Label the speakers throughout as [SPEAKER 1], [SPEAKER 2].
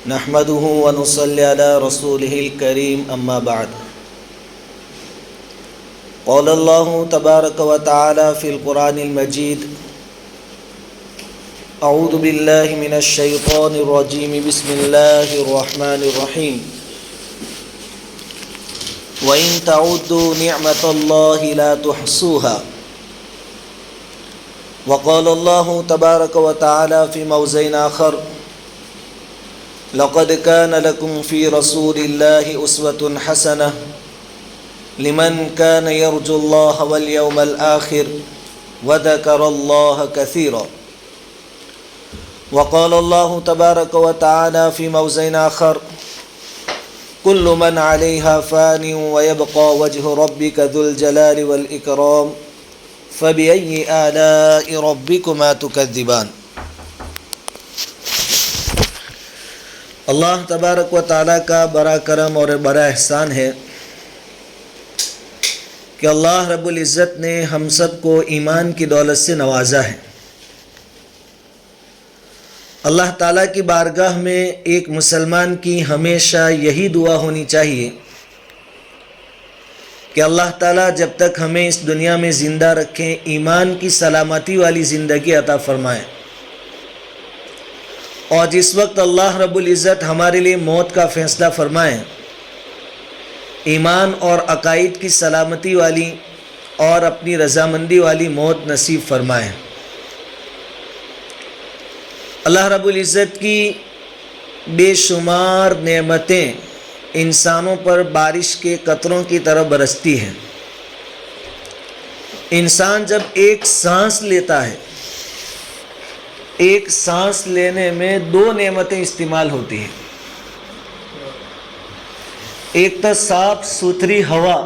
[SPEAKER 1] نحمده ونصلي على رسوله الكريم أما بعد. قال الله تبارك وتعالى في القرآن المجيد: أعوذ بالله من الشيطان الرجيم بسم الله الرحمن الرحيم. وإن تعدوا نعمة الله لا تحصوها. وقال الله تبارك وتعالى في موضع آخر: لقد كان لكم في رسول الله أسوة حسنة لمن كان يرجو الله واليوم الآخر وذكر الله كثيرا. وقال الله تبارك وتعالى في موضع آخر: كل من عليها فان ويبقى وجه ربك ذو الجلال والإكرام فبأي آلاء ربكما تكذبان. اللہ تبارک و تعالیٰ کا بڑا کرم اور بڑا احسان ہے کہ اللہ رب العزت نے ہم سب کو ایمان کی دولت سے نوازا ہے. اللہ تعالیٰ کی بارگاہ میں ایک مسلمان کی ہمیشہ یہی دعا ہونی چاہیے کہ اللہ تعالیٰ جب تک ہمیں اس دنیا میں زندہ رکھیں ایمان کی سلامتی والی زندگی عطا فرمائیں، اور جس وقت اللہ رب العزت ہمارے لیے موت کا فیصلہ فرمائیں ایمان اور عقائد کی سلامتی والی اور اپنی رضامندی والی موت نصیب فرمائیں. اللہ رب العزت کی بے شمار نعمتیں انسانوں پر بارش کے قطروں کی طرح برستی ہیں. انسان جب ایک سانس لیتا ہے، ایک سانس لینے میں دو نعمتیں استعمال ہوتی ہیں. ایک تو صاف ستھری ہوا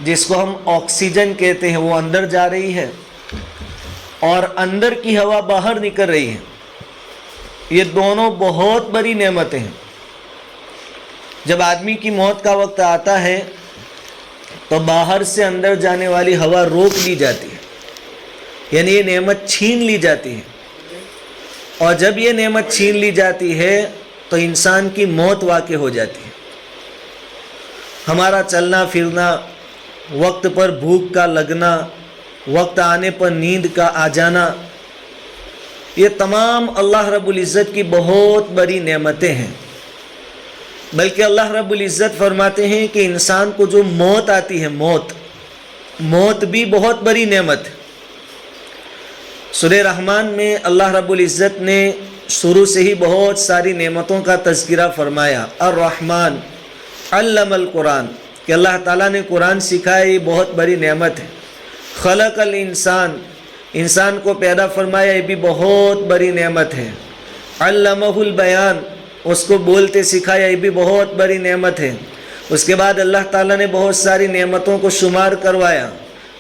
[SPEAKER 1] جس کو ہم آکسیجن کہتے ہیں وہ اندر جا رہی ہے، اور اندر کی ہوا باہر نکل رہی ہے. یہ دونوں بہت بڑی نعمتیں ہیں. جب آدمی کی موت کا وقت آتا ہے تو باہر سے اندر جانے والی ہوا روک لی جاتی ہے، یعنی یہ نعمت چھین لی جاتی ہے. اور جب یہ نعمت چھین لی جاتی ہے تو انسان کی موت واقع ہو جاتی ہے. ہمارا چلنا پھرنا، وقت پر بھوک کا لگنا، وقت آنے پر نیند کا آ جانا، یہ تمام اللہ رب العزت کی بہت بڑی نعمتیں ہیں. بلکہ اللہ رب العزت فرماتے ہیں کہ انسان کو جو موت آتی ہے، موت بھی بہت بڑی نعمت ہے. سورہ رحمان میں اللہ رب العزت نے شروع سے ہی بہت ساری نعمتوں کا تذکرہ فرمایا. الرحمن علم القرآن، کہ اللہ تعالیٰ نے قرآن سکھایا، یہ بہت بڑی نعمت ہے. خلق الانسان، انسان کو پیدا فرمایا، یہ بھی بہت بڑی نعمت ہے. علمہ البیان، اس کو بولتے سکھایا، یہ بھی بہت بڑی نعمت ہے. اس کے بعد اللہ تعالیٰ نے بہت ساری نعمتوں کو شمار کروایا.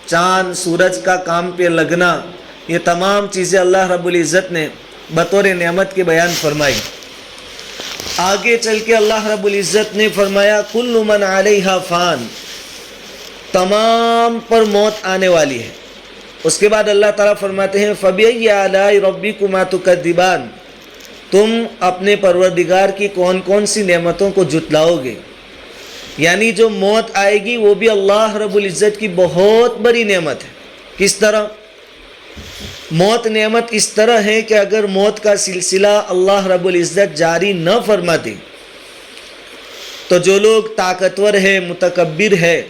[SPEAKER 1] چاند سورج کا کام پہ لگنا، یہ تمام چیزیں اللہ رب العزت نے بطور نعمت کے بیان فرمائی. آگے چل کے اللہ رب العزت نے فرمایا کل من علیہا فان، تمام پر موت آنے والی ہے. اس کے بعد اللہ تعالیٰ فرماتے ہیں فَبِأَيِّ آلَاءِ رَبِّكُمَا تُكَذِّبَانِ، تم اپنے پروردگار کی کون کون سی نعمتوں کو جھٹلاؤ گے. یعنی جو موت آئے گی وہ بھی اللہ رب العزت کی بہت بڑی نعمت ہے. کس طرح؟ موت نعمت اس طرح ہے کہ اگر موت کا سلسلہ اللہ رب العزت جاری نہ فرماتے تو جو لوگ طاقتور ہے، متکبر ہے،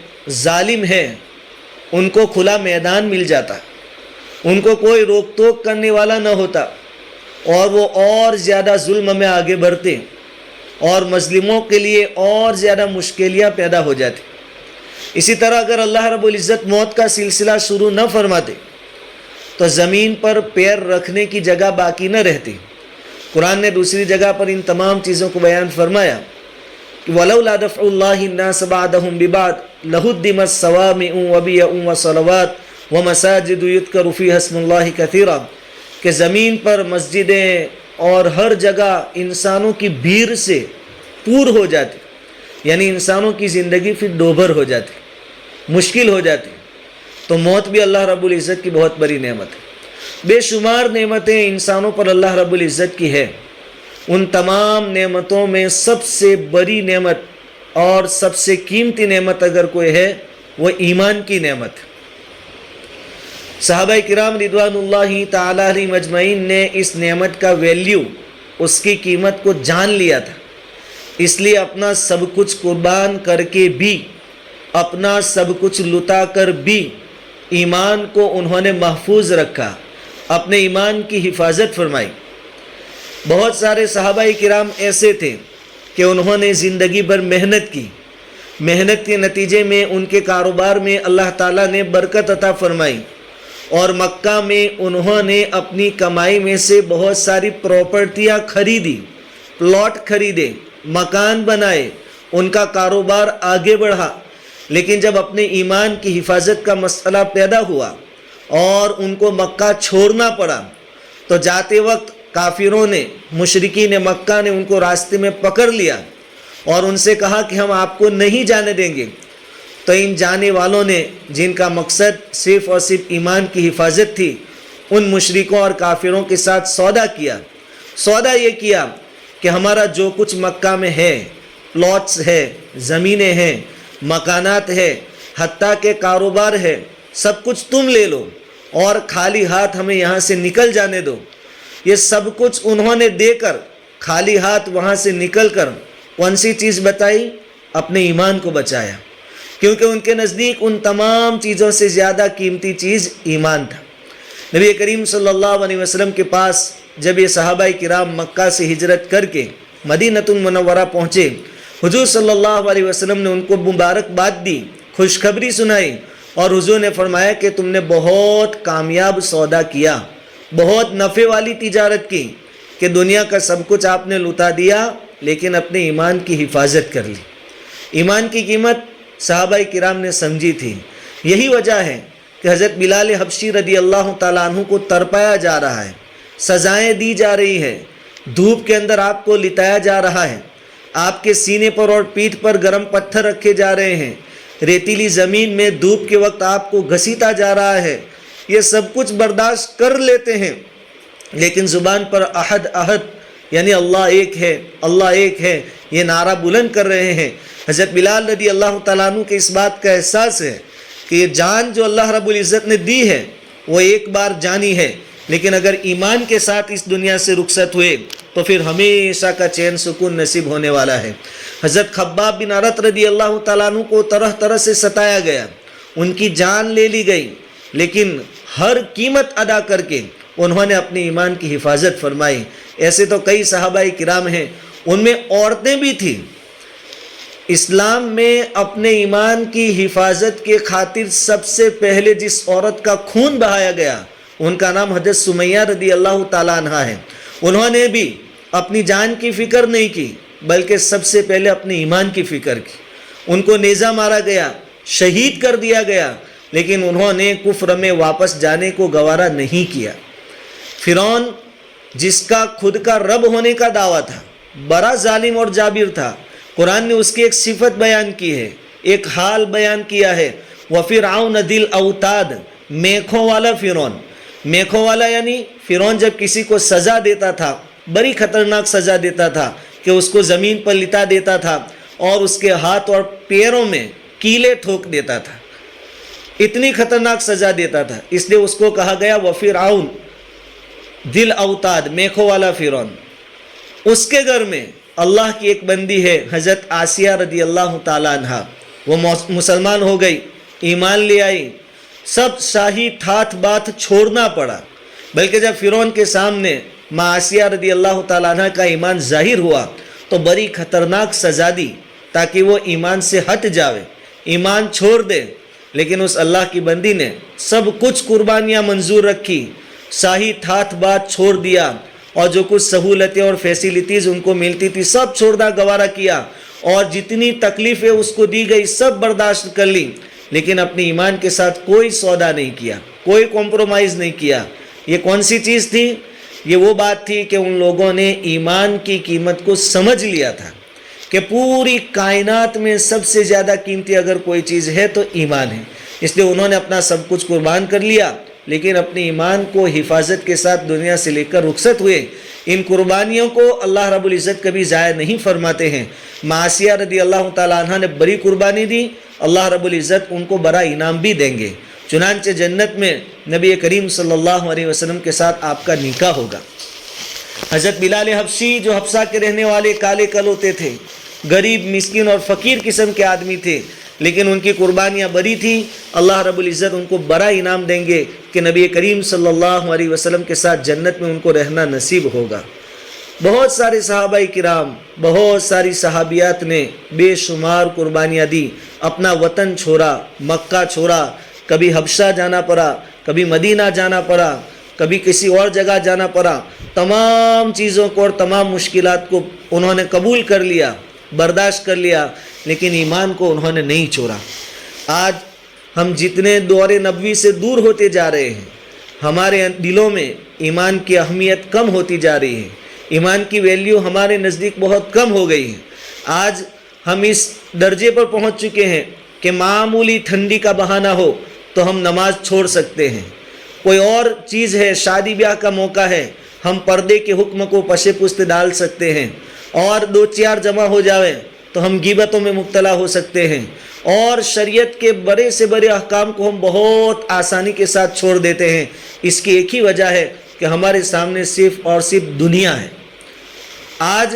[SPEAKER 1] ظالم ہے، ان کو کھلا میدان مل جاتا، ان کو کوئی روک ٹوک کرنے والا نہ ہوتا، اور وہ اور زیادہ ظلم میں آگے بڑھتے اور مظلوموں کے لیے اور زیادہ مشکلیاں پیدا ہو جاتی. اسی طرح اگر اللہ رب العزت موت کا سلسلہ شروع نہ فرماتے تو زمین پر پیر رکھنے کی جگہ باقی نہ رہتی. قرآن نے دوسری جگہ پر ان تمام چیزوں کو بیان فرمایا کہ وَلَوْلَا دَفْعُ اللَّهِ النَّاسَ بَعْضَهُمْ بِبَعْضٍ لَهُدِّمَتْ صَوَامِعُ وَبِيَعٌ وَصَلَوَاتٌ وَمَسَاجِدُ يُذْكَرُ فِيهَا اسْمُ اللَّهِ كَثِيرًا، کہ زمین پر مسجدیں اور ہر جگہ انسانوں کی بھیڑ سے پور ہو جاتی، یعنی انسانوں کی زندگی پھر دوبھر ہو جاتی، مشکل ہو جاتی. تو موت بھی اللہ رب العزت کی بہت بڑی نعمت ہے. بے شمار نعمتیں انسانوں پر اللہ رب العزت کی ہے. ان تمام نعمتوں میں سب سے بڑی نعمت اور سب سے قیمتی نعمت اگر کوئی ہے وہ ایمان کی نعمت. صحابہ کرام رضوان اللہ تعالی علیہ مجمعین نے اس نعمت کا ویلیو، اس کی قیمت کو جان لیا تھا، اس لیے اپنا سب کچھ قربان کر کے بھی، اپنا سب کچھ لٹا کر بھی ایمان کو انہوں نے محفوظ رکھا، اپنے ایمان کی حفاظت فرمائی. بہت سارے صحابہ کرام ایسے تھے کہ انہوں نے زندگی بھر محنت کی، محنت کے نتیجے میں ان کے کاروبار میں اللہ تعالیٰ نے برکت عطا فرمائی، اور مکہ میں انہوں نے اپنی کمائی میں سے بہت ساری پراپرٹیاں خریدی، پلاٹ خریدے، مکان بنائے، ان کا کاروبار آگے بڑھا. لیکن جب اپنے ایمان کی حفاظت کا مسئلہ پیدا ہوا اور ان کو مکہ چھوڑنا پڑا تو جاتے وقت کافروں نے، مشرکین مکہ نے ان کو راستے میں پکڑ لیا اور ان سے کہا کہ ہم آپ کو نہیں جانے دیں گے. تو ان جانے والوں نے، جن کا مقصد صرف اور صرف ایمان کی حفاظت تھی، ان مشرکوں اور کافروں کے ساتھ سودا کیا. سودا یہ کیا کہ ہمارا جو کچھ مکہ میں ہے، پلاٹس ہے، زمینیں ہیں، مکانات ہے، حتیٰ کہ کاروبار ہے، سب کچھ تم لے لو اور خالی ہاتھ ہمیں یہاں سے نکل جانے دو. یہ سب کچھ انہوں نے دے کر خالی ہاتھ وہاں سے نکل کر کون سی چیز بتائی؟ اپنے ایمان کو بچایا، کیونکہ ان کے نزدیک ان تمام چیزوں سے زیادہ قیمتی چیز ایمان تھا. نبی کریم صلی اللہ علیہ وسلم کے پاس جب یہ صحابہ کرام مکہ سے ہجرت کر کے مدینہ المنورہ پہنچے، حضور صلی اللہ علیہ وسلم نے ان کو مبارکباد دی، خوشخبری سنائی، اور حضور نے فرمایا کہ تم نے بہت کامیاب سودا کیا، بہت نفع والی تجارت کی کہ دنیا کا سب کچھ آپ نے لوٹا دیا لیکن اپنے ایمان کی حفاظت کر لی. ایمان کی قیمت صحابہ کرام نے سمجھی تھی. یہی وجہ ہے کہ حضرت بلال حبشی رضی اللہ تعالیٰ عنہ کو تڑپایا جا رہا ہے، سزائیں دی جا رہی ہیں، دھوپ کے اندر آپ کو لٹایا جا رہا ہے، آپ کے سینے پر اور پیٹھ پر گرم پتھر رکھے جا رہے ہیں، ریتیلی زمین میں دھوپ کے وقت آپ کو گھسیٹا جا رہا ہے. یہ سب کچھ برداشت کر لیتے ہیں، لیکن زبان پر احد احد یعنی اللہ ایک ہے، اللہ ایک ہے، یہ نعرہ بلند کر رہے ہیں. حضرت بلال رضی اللہ تعالیٰ عنہ کے اس بات کا احساس ہے کہ یہ جان جو اللہ رب العزت نے دی ہے وہ ایک بار جانی ہے، لیکن اگر ایمان کے ساتھ اس دنیا سے رخصت ہوئے تو پھر ہمیشہ کا چین سکون نصیب ہونے والا ہے. حضرت خباب بن ارت رضی اللہ تعالیٰ عنہ کو طرح طرح سے ستایا گیا، ان کی جان لے لی گئی، لیکن ہر قیمت ادا کر کے انہوں نے اپنے ایمان کی حفاظت فرمائی. ایسے تو کئی صحابہ کرام ہیں، ان میں عورتیں بھی تھیں. اسلام میں اپنے ایمان کی حفاظت کے خاطر سب سے پہلے جس عورت کا خون بہایا گیا ان کا نام حضرت سمیہ رضی اللہ تعالیٰ عنہ ہے. انہوں نے بھی اپنی جان کی فکر نہیں کی بلکہ سب سے پہلے اپنے ایمان کی فکر کی. ان کو نیزہ مارا گیا، شہید کر دیا گیا، لیکن انہوں نے کفر میں واپس جانے کو گوارا نہیں کیا. فرعون جس کا خود کا رب ہونے کا دعویٰ تھا، بڑا ظالم اور جابر تھا، قرآن نے اس کی ایک صفت بیان کی ہے، ایک حال بیان کیا ہے. وَفِرْعَوْنَ ذِي الْأَوْتَادِ، میخوں والا فرعون. میخوں والا یعنی فرعون جب کسی کو سزا دیتا تھا، بڑی خطرناک سزا دیتا تھا کہ اس کو زمین پر لٹا دیتا تھا اور اس کے ہاتھ اور پیروں میں کیلے ٹھوک دیتا تھا. اتنی خطرناک سزا دیتا تھا، اس لیے اس کو کہا گیا وَفِرْعَوْنَ ذِي الْأَوْتَادِ، میخوں والا فرعون. اس کے گھر میں اللہ کی ایک بندی ہے حضرت آسیہ رضی اللہ تعالیٰ عنہ، وہ مسلمان ہو گئی، ایمان لے آئی. سب شاہی تھات بات چھوڑنا پڑا، بلکہ جب فرعون کے سامنے ماں آسیہ رضی اللہ تعالیٰ عنہ کا ایمان ظاہر ہوا تو بڑی خطرناک سزا دی تاکہ وہ ایمان سے ہٹ جاوے، ایمان چھوڑ دے. لیکن اس اللہ کی بندی نے سب کچھ قربانیاں منظور رکھی، شاہی تھات بات چھوڑ دیا، اور جو کچھ سہولتیں اور فیسیلیٹیز ان کو ملتی تھی سب چھوڑنا گوارا کیا، اور جتنی تکلیفیں اس کو دی گئی سب برداشت کر لی، لیکن اپنے ایمان کے ساتھ کوئی سودا نہیں کیا، کوئی کمپرومائز نہیں کیا. یہ کون سی چیز تھی؟ یہ وہ بات تھی کہ ان لوگوں نے ایمان کی قیمت کو سمجھ لیا تھا کہ پوری کائنات میں سب سے زیادہ قیمتی اگر کوئی چیز ہے تو ایمان ہے. اس لیے انہوں نے اپنا سب کچھ قربان کر لیا لیکن اپنے ایمان کو حفاظت کے ساتھ دنیا سے لے کر رخصت ہوئے۔ ان قربانیوں کو اللہ رب العزت کبھی ضائع نہیں فرماتے ہیں۔ معاشیہ رضی اللہ تعالیٰ عنہ نے بڑی قربانی دی، اللہ رب العزت ان کو بڑا انعام بھی دیں گے۔ چنانچہ جنت میں نبی کریم صلی اللہ علیہ وسلم کے ساتھ آپ کا نکاح ہوگا۔ حضرت بلال حبشی جو حبشہ کے رہنے والے کالے کلوتے تھے، غریب مسکین اور فقیر قسم کے آدمی تھے، لیکن ان کی قربانیاں بڑی تھیں۔ اللہ رب العزت ان کو بڑا انعام دیں گے کہ نبی کریم صلی اللہ علیہ وسلم کے ساتھ جنت میں ان کو رہنا نصیب ہوگا۔ بہت سارے صحابہ کرام، بہت ساری صحابیات نے بے شمار قربانیاں دی، اپنا وطن چھوڑا، مکہ چھوڑا، کبھی حبشہ جانا پڑا، کبھی مدینہ جانا پڑا، کبھی کسی اور جگہ جانا پڑا۔ تمام چیزوں کو اور تمام مشکلات کو انہوں نے قبول کر لیا، برداشت کر لیا، لیکن ایمان کو انہوں نے نہیں چھوڑا۔ آج ہم جتنے دور نبوی سے دور ہوتے جا رہے ہیں، ہمارے دلوں میں ایمان کی اہمیت کم ہوتی جا رہی ہے، ایمان کی ویلیو ہمارے نزدیک بہت کم ہو گئی ہے۔ آج ہم اس درجے پر پہنچ چکے ہیں کہ معمولی ٹھنڈی کا بہانہ ہو تو ہم نماز چھوڑ سکتے ہیں، کوئی اور چیز ہے، شادی بیاہ کا موقع ہے، ہم پردے کے حکم کو پشے پشت ڈال سکتے ہیں، اور دو چار جمع ہو جاویں تو ہم غیبتوں میں مبتلا ہو سکتے ہیں، اور شریعت کے بڑے سے بڑے احکام کو ہم بہت آسانی کے ساتھ چھوڑ دیتے ہیں۔ اس کی ایک ہی وجہ ہے کہ ہمارے سامنے صرف اور صرف دنیا ہے۔ آج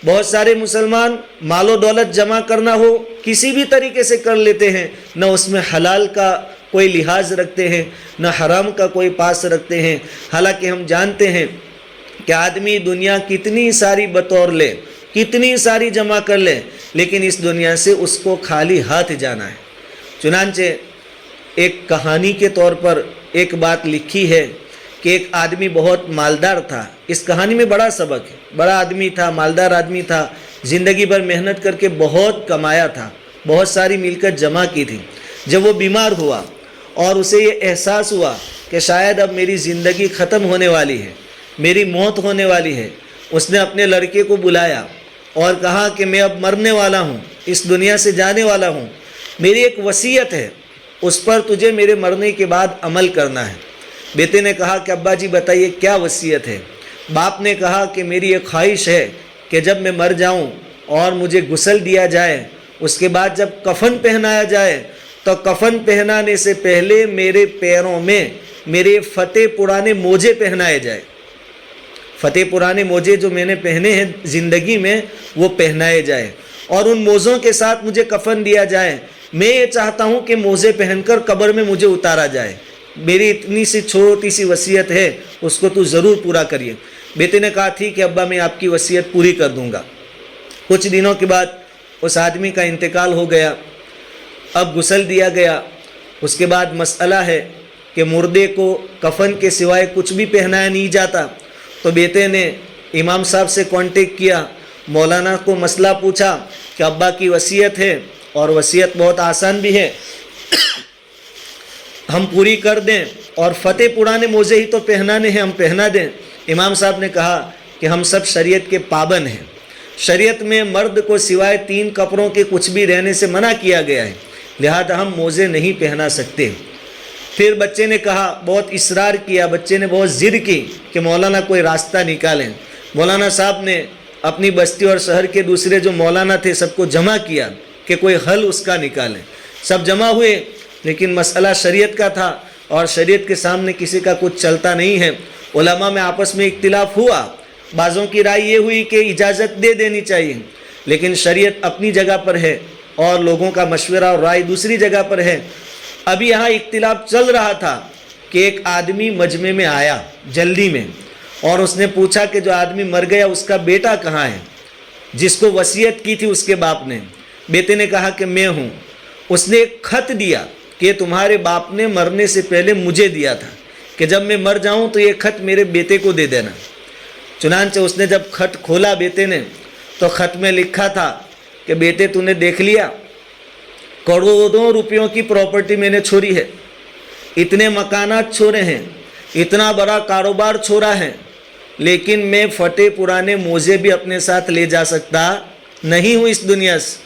[SPEAKER 1] بہت سارے مسلمان مال و دولت جمع کرنا ہو کسی بھی طریقے سے کر لیتے ہیں، نہ اس میں حلال کا کوئی لحاظ رکھتے ہیں، نہ حرام کا کوئی پاس رکھتے ہیں۔ حالانکہ ہم جانتے ہیں کہ آدمی دنیا کتنی ساری بطور لے، کتنی ساری جمع کر لے، لیکن اس دنیا سے اس کو خالی ہاتھ جانا ہے۔ چنانچہ ایک کہانی کے طور پر ایک بات لکھی ہے کہ ایک آدمی بہت مالدار تھا۔ اس کہانی میں بڑا سبق ہے۔ بڑا آدمی تھا، مالدار آدمی تھا، زندگی بھر محنت کر کے بہت کمایا تھا، بہت ساری ملکت جمع کی تھی۔ جب وہ بیمار ہوا اور اسے یہ احساس ہوا کہ شاید اب میری زندگی ختم ہونے والی ہے، میری موت ہونے والی ہے، اس نے اپنے لڑکے کو بلایا اور کہا کہ میں اب مرنے والا ہوں، اس دنیا سے جانے والا ہوں، میری ایک وصیت ہے، اس پر تجھے میرے مرنے کے بعد عمل کرنا ہے۔ بیٹے نے کہا کہ ابا جی بتائیے کیا وصیت ہے؟ باپ نے کہا کہ میری ایک خواہش ہے کہ جب میں مر جاؤں اور مجھے غسل دیا جائے، اس کے بعد جب کفن پہنایا جائے تو کفن پہنانے سے پہلے میرے پیروں میں میرے فتح پرانے موجے پہنائے جائے۔ فتح پرانے موجے جو میں نے پہنے ہیں زندگی میں وہ پہنائے جائے، اور ان موزوں کے ساتھ مجھے کفن دیا جائے۔ میں یہ چاہتا ہوں کہ موزے پہن کر قبر میں مجھے اتارا جائے۔ میری اتنی سی چھوٹی سی وصیت ہے، اس کو تو ضرور پورا کریے۔ بیٹے نے کہا ٹھیک ہے ابا، میں آپ کی وصیت پوری کر دوں گا۔ کچھ دنوں کے بعد اس آدمی کا انتقال ہو گیا۔ اب غسل دیا گیا۔ اس کے بعد مسئلہ ہے کہ مردے کو کفن کے سوائے کچھ بھی پہنایا نہیں جاتا۔ تو بیٹے نے امام صاحب سے کانٹیکٹ کیا، مولانا کو مسئلہ پوچھا کہ ابا کی وصیت ہے، اور وصیت بہت آسان بھی ہے، ہم پوری کر دیں، اور فتح پرانے موزے ہی تو پہنانے ہیں، ہم پہنا دیں۔ امام صاحب نے کہا کہ ہم سب شریعت کے پابند ہیں، شریعت میں مرد کو سوائے 3 کپڑوں کے کچھ بھی رہنے سے منع کیا گیا ہے، لہذا ہم موزے نہیں پہنا سکتے۔ پھر بچے نے کہا، بہت اصرار کیا، بچے نے بہت ضد کی کہ مولانا کوئی راستہ نکالیں۔ مولانا صاحب نے اپنی بستی اور شہر کے دوسرے جو مولانا تھے سب کو جمع کیا کہ کوئی حل اس کا نکالیں۔ سب جمع ہوئے، لیکن مسئلہ شریعت کا تھا، اور شریعت کے سامنے کسی کا کچھ چلتا نہیں ہے۔ علماء میں آپس میں اختلاف ہوا، بعضوں کی رائے یہ ہوئی کہ اجازت دے دینی چاہیے، لیکن شریعت اپنی جگہ پر ہے اور لوگوں کا مشورہ اور رائے دوسری جگہ پر ہے۔ ابھی یہاں اختلاف چل رہا تھا کہ ایک آدمی مجمع میں آیا جلدی میں، اور اس نے پوچھا کہ جو آدمی مر گیا اس کا بیٹا کہاں ہے، جس کو وصیت کی تھی اس کے باپ نے۔ بیٹے نے کہا کہ میں ہوں۔ اس نے ایک خط دیا کہ تمہارے باپ نے مرنے سے پہلے مجھے دیا تھا کہ جب میں مر جاؤں تو یہ خط میرے بیٹے کو دے دینا۔ چنانچہ اس نے جب خط کھولا بیٹے نے تو خط میں لکھا تھا کہ بیٹے تو نے دیکھ لیا، کروڑوں روپیوں کی پراپرٹی میں نے چھوڑی ہے، اتنے مکانات چھوڑے ہیں، اتنا بڑا کاروبار چھوڑا ہے، لیکن میں فتح پرانے موزے بھی اپنے ساتھ لے جا سکتا نہیں ہوں اس دنیا سے۔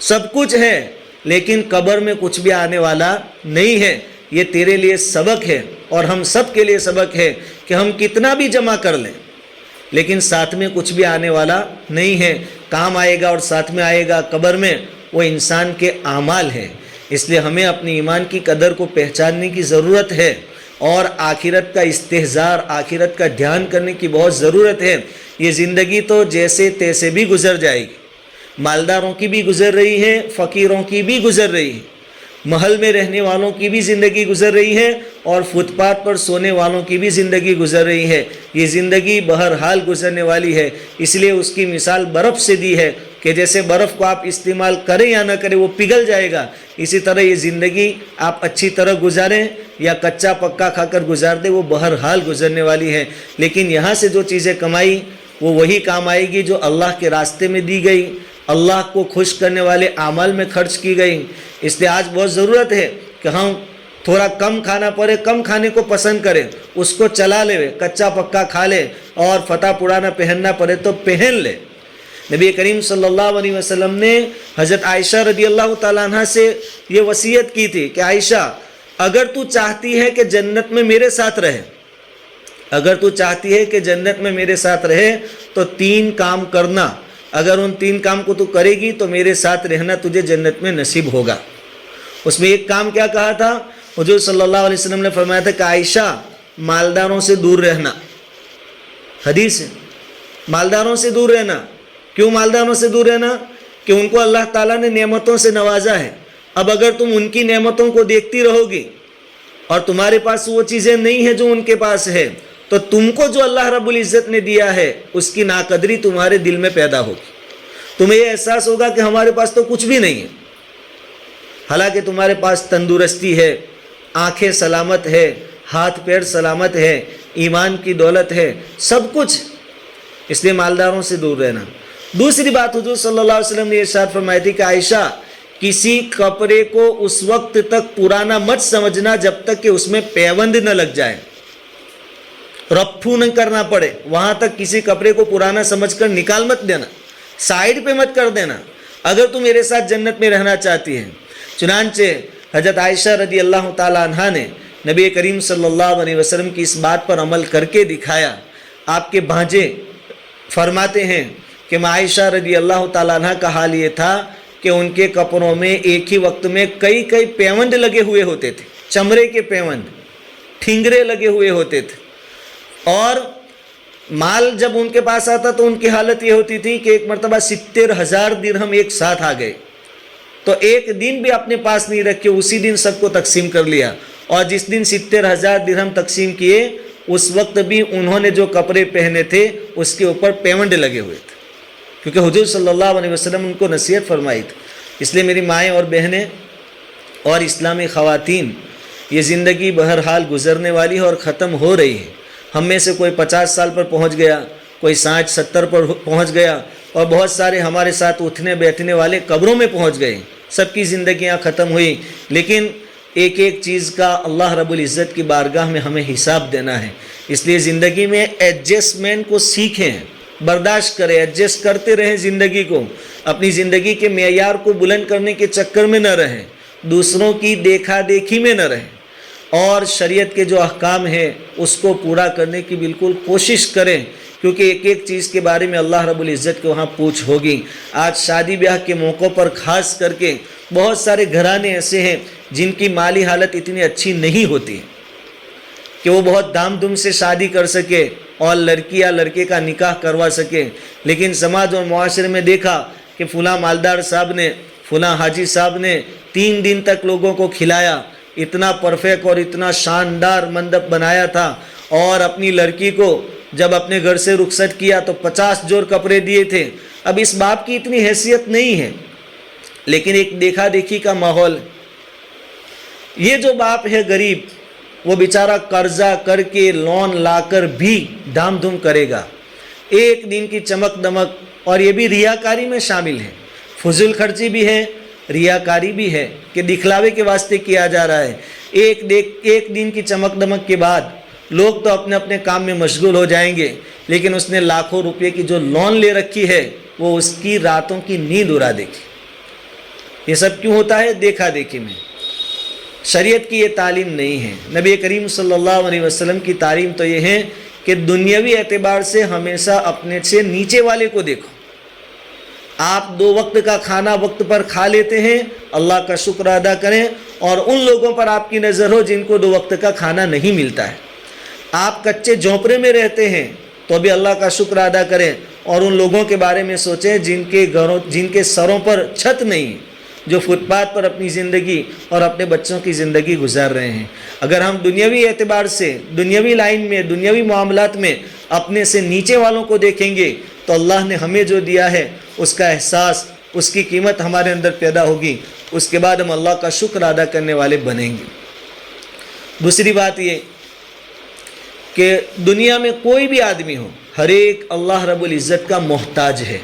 [SPEAKER 1] سب کچھ ہے لیکن قبر میں کچھ بھی آنے والا نہیں ہے، یہ تیرے لیے سبق ہے اور ہم سب کے لیے سبق ہے کہ ہم کتنا بھی جمع کر لیں لیکن ساتھ میں کچھ بھی آنے والا نہیں ہے. کام آئے گا اور ساتھ میں آئے گا قبر میں وہ انسان کے اعمال ہے. اس لیے ہمیں اپنی ایمان کی قدر کو پہچاننے کی ضرورت ہے اور آخرت کا استحضار، آخرت کا دھیان کرنے کی بہت ضرورت ہے. یہ زندگی تو جیسے تیسے بھی گزر جائے گی. مالداروں کی بھی گزر رہی ہے، فقیروں کی بھی گزر رہی ہے، محل میں رہنے والوں کی بھی زندگی گزر رہی ہے اور فٹ پاتھ پر سونے والوں کی بھی زندگی گزر رہی ہے. یہ زندگی بہرحال گزرنے والی ہے. اس لیے اس کی مثال برف سے دی ہے کہ جیسے برف کو آپ استعمال کریں یا نہ کریں وہ پگھل جائے گا، اسی طرح یہ زندگی آپ اچھی طرح گزاریں یا کچا پکا کھا کر گزار دیں وہ بہرحال گزرنے والی ہے. لیکن یہاں سے جو چیزیں کمائی وہ وہی کام آئے گی جو اللہ کے راستے میں دی گئی، اللہ کو خوش کرنے والے اعمال میں خرچ کی گئی. اس لیے آج بہت ضرورت ہے کہ ہم تھوڑا کم کھانا پڑے، کم کھانے کو پسند کریں، اس کو چلا لے، کچا پکا کھا لے، اور فتح پرانا پہننا پڑے تو پہن لے. نبی کریم صلی اللہ علیہ وسلم نے حضرت عائشہ رضی اللہ تعالیٰ عنہ سے یہ وصیت کی تھی کہ عائشہ اگر تو چاہتی ہے کہ جنت میں میرے ساتھ رہے، اگر تو چاہتی ہے کہ جنت میں میرے ساتھ رہے تو 3 کام کرنا. اگر ان 3 کام کو تو کرے گی تو میرے ساتھ رہنا تجھے جنت میں نصیب ہوگا. اس میں ایک کام کیا کہا تھا؟ حضور صلی اللہ علیہ وسلم نے فرمایا تھا کہ عائشہ مالداروں سے دور رہنا. حدیث ہے، مالداروں سے دور رہنا. کیوں مالداروں سے دور رہنا؟ کہ ان کو اللہ تعالیٰ نے نعمتوں سے نوازا ہے. اب اگر تم ان کی نعمتوں کو دیکھتی رہو گی اور تمہارے پاس وہ چیزیں نہیں ہیں جو ان کے پاس ہے تو تم کو جو اللہ رب العزت نے دیا ہے اس کی ناقدری تمہارے دل میں پیدا ہوگی. تمہیں یہ احساس ہوگا کہ ہمارے پاس تو کچھ بھی نہیں ہے، حالانکہ تمہارے پاس تندرستی ہے، آنکھیں سلامت ہے، ہاتھ پیر سلامت ہے، ایمان کی دولت ہے، سب کچھ. اس لیے مالداروں سے دور رہنا. دوسری بات حضور صلی اللہ علیہ وسلم نے ارشاد فرمائی تھی کہ عائشہ کسی کپڑے کو اس وقت تک پرانا مت سمجھنا جب تک کہ اس میں پیوند نہ لگ جائے، رفو نہ کرنا پڑے. وہاں تک کسی کپڑے کو پرانا سمجھ کر نکال مت دینا، سائیڈ پہ مت کر دینا اگر تم میرے ساتھ جنت میں رہنا چاہتی ہے. چنانچہ حضرت عائشہ رضی اللہ تعالیٰ عنہ نے نبی کریم صلی اللہ علیہ وسلم کی اس بات پر عمل کر کے دکھایا. آپ کے بھانجے فرماتے ہیں کہ عائشہ رضی اللہ تعالیٰ عنہ کا حال یہ تھا کہ ان کے کپڑوں میں ایک ہی وقت میں کئی پیوند لگے ہوئے ہوتے تھے، چمڑے کے پیوند، ٹھنگرے لگے ہوئے ہوتے تھے. اور مال جب ان کے پاس آتا تو ان کی حالت یہ ہوتی تھی کہ ایک مرتبہ 70,000 درہم ایک ساتھ آ گئے تو ایک دن بھی اپنے پاس نہیں رکھے، اسی دن سب کو تقسیم کر لیا. اور جس دن 70,000 درہم تقسیم کیے اس وقت بھی انہوں نے جو کپڑے پہنے تھے اس کے اوپر پیوند لگے ہوئے تھے، کیونکہ حضور صلی اللہ علیہ وسلم ان کو نصیحت فرمائی تھی. اس لیے میری مائیں اور بہنیں اور اسلامی خواتین، یہ زندگی بہرحال گزرنے والی ہے اور ختم ہو رہی ہے. ہم میں سے کوئی 50 سال پر پہنچ گیا، کوئی 60-70 پر پہنچ گیا اور بہت سارے ہمارے ساتھ اٹھنے بیٹھنے والے قبروں میں پہنچ گئے. سب کی زندگیاں ختم ہوئی، لیکن ایک ایک چیز کا اللہ رب العزت کی بارگاہ میں ہمیں حساب دینا ہے. اس لیے زندگی میں ایڈجسٹمنٹ کو سیکھیں، برداشت کریں، ایڈجسٹ کرتے رہیں زندگی کو. اپنی زندگی کے معیار کو بلند کرنے کے چکر میں نہ رہیں، دوسروں کی دیکھا دیکھی میں نہ رہیں، اور شریعت کے جو احکام ہیں اس کو پورا کرنے کی بالکل کوشش کریں، کیونکہ ایک ایک چیز کے بارے میں اللہ رب العزت کے وہاں پوچھ ہوگی. آج شادی بیاہ کے موقع پر خاص کر کے بہت سارے گھرانے ایسے ہیں جن کی مالی حالت اتنی اچھی نہیں ہوتی کہ وہ بہت دام دم سے شادی کر سکے اور لڑکی یا لڑکے کا نکاح کروا سکے. لیکن سماج اور معاشرے میں دیکھا کہ فلاں مالدار صاحب نے، فلاں حاجی صاحب نے 3 دن تک لوگوں کو کھلایا، اتنا پرفیکٹ اور اتنا شاندار منڈپ بنایا تھا، اور اپنی لڑکی کو جب اپنے گھر سے رخصت کیا تو 50 جوڑ کپڑے دیے تھے. اب اس باپ کی اتنی حیثیت نہیں ہے، لیکن ایک دیکھا دیکھی کا ماحول. یہ جو باپ ہے غریب، وہ بیچارہ قرضہ کر کے لون لا کر بھی دام دھوم کرے گا. ایک دن کی چمک دمک، اور یہ بھی ریاکاری میں شامل ہے، فضول خرچی بھی ہے، ریاکاری بھی ہے کہ دکھلاوے کے واسطے کیا جا رہا ہے. ایک دن کی چمک دمک کے بعد لوگ تو اپنے اپنے کام میں مشغول ہو جائیں گے، لیکن اس نے لاکھوں روپے کی جو لون لے رکھی ہے وہ اس کی راتوں کی نیند اڑا دے گی. یہ سب کیوں ہوتا ہے؟ دیکھا دیکھی میں. شریعت کی یہ تعلیم نہیں ہے۔ نبی کریم صلی اللہ علیہ وسلم کی تعلیم تو یہ ہے کہ دنیاوی اعتبار سے ہمیشہ اپنے سے نیچے والے کو دیکھو۔ آپ 2 وقت کا کھانا وقت پر کھا لیتے ہیں، اللہ کا شکر ادا کریں، اور ان لوگوں پر آپ کی نظر ہو جن کو 2 وقت کا کھانا نہیں ملتا ہے۔ آپ کچے جھونپڑے میں رہتے ہیں تو بھی اللہ کا شکر ادا کریں، اور ان لوگوں کے بارے میں سوچیں جن کے سروں پر چھت نہیں، جو فٹ پاتھ پر اپنی زندگی اور اپنے بچوں کی زندگی گزار رہے ہیں۔ اگر ہم دنیاوی اعتبار سے، دنیاوی لائن میں، دنیاوی معاملات میں اپنے سے نیچے والوں کو دیکھیں گے تو اللہ نے ہمیں جو دیا ہے اس کا احساس، اس کی قیمت ہمارے اندر پیدا ہوگی، اس کے بعد ہم اللہ کا شکر ادا کرنے والے بنیں گے۔ دوسری بات یہ کہ دنیا میں کوئی بھی آدمی ہو، ہر ایک اللہ رب العزت کا محتاج ہے۔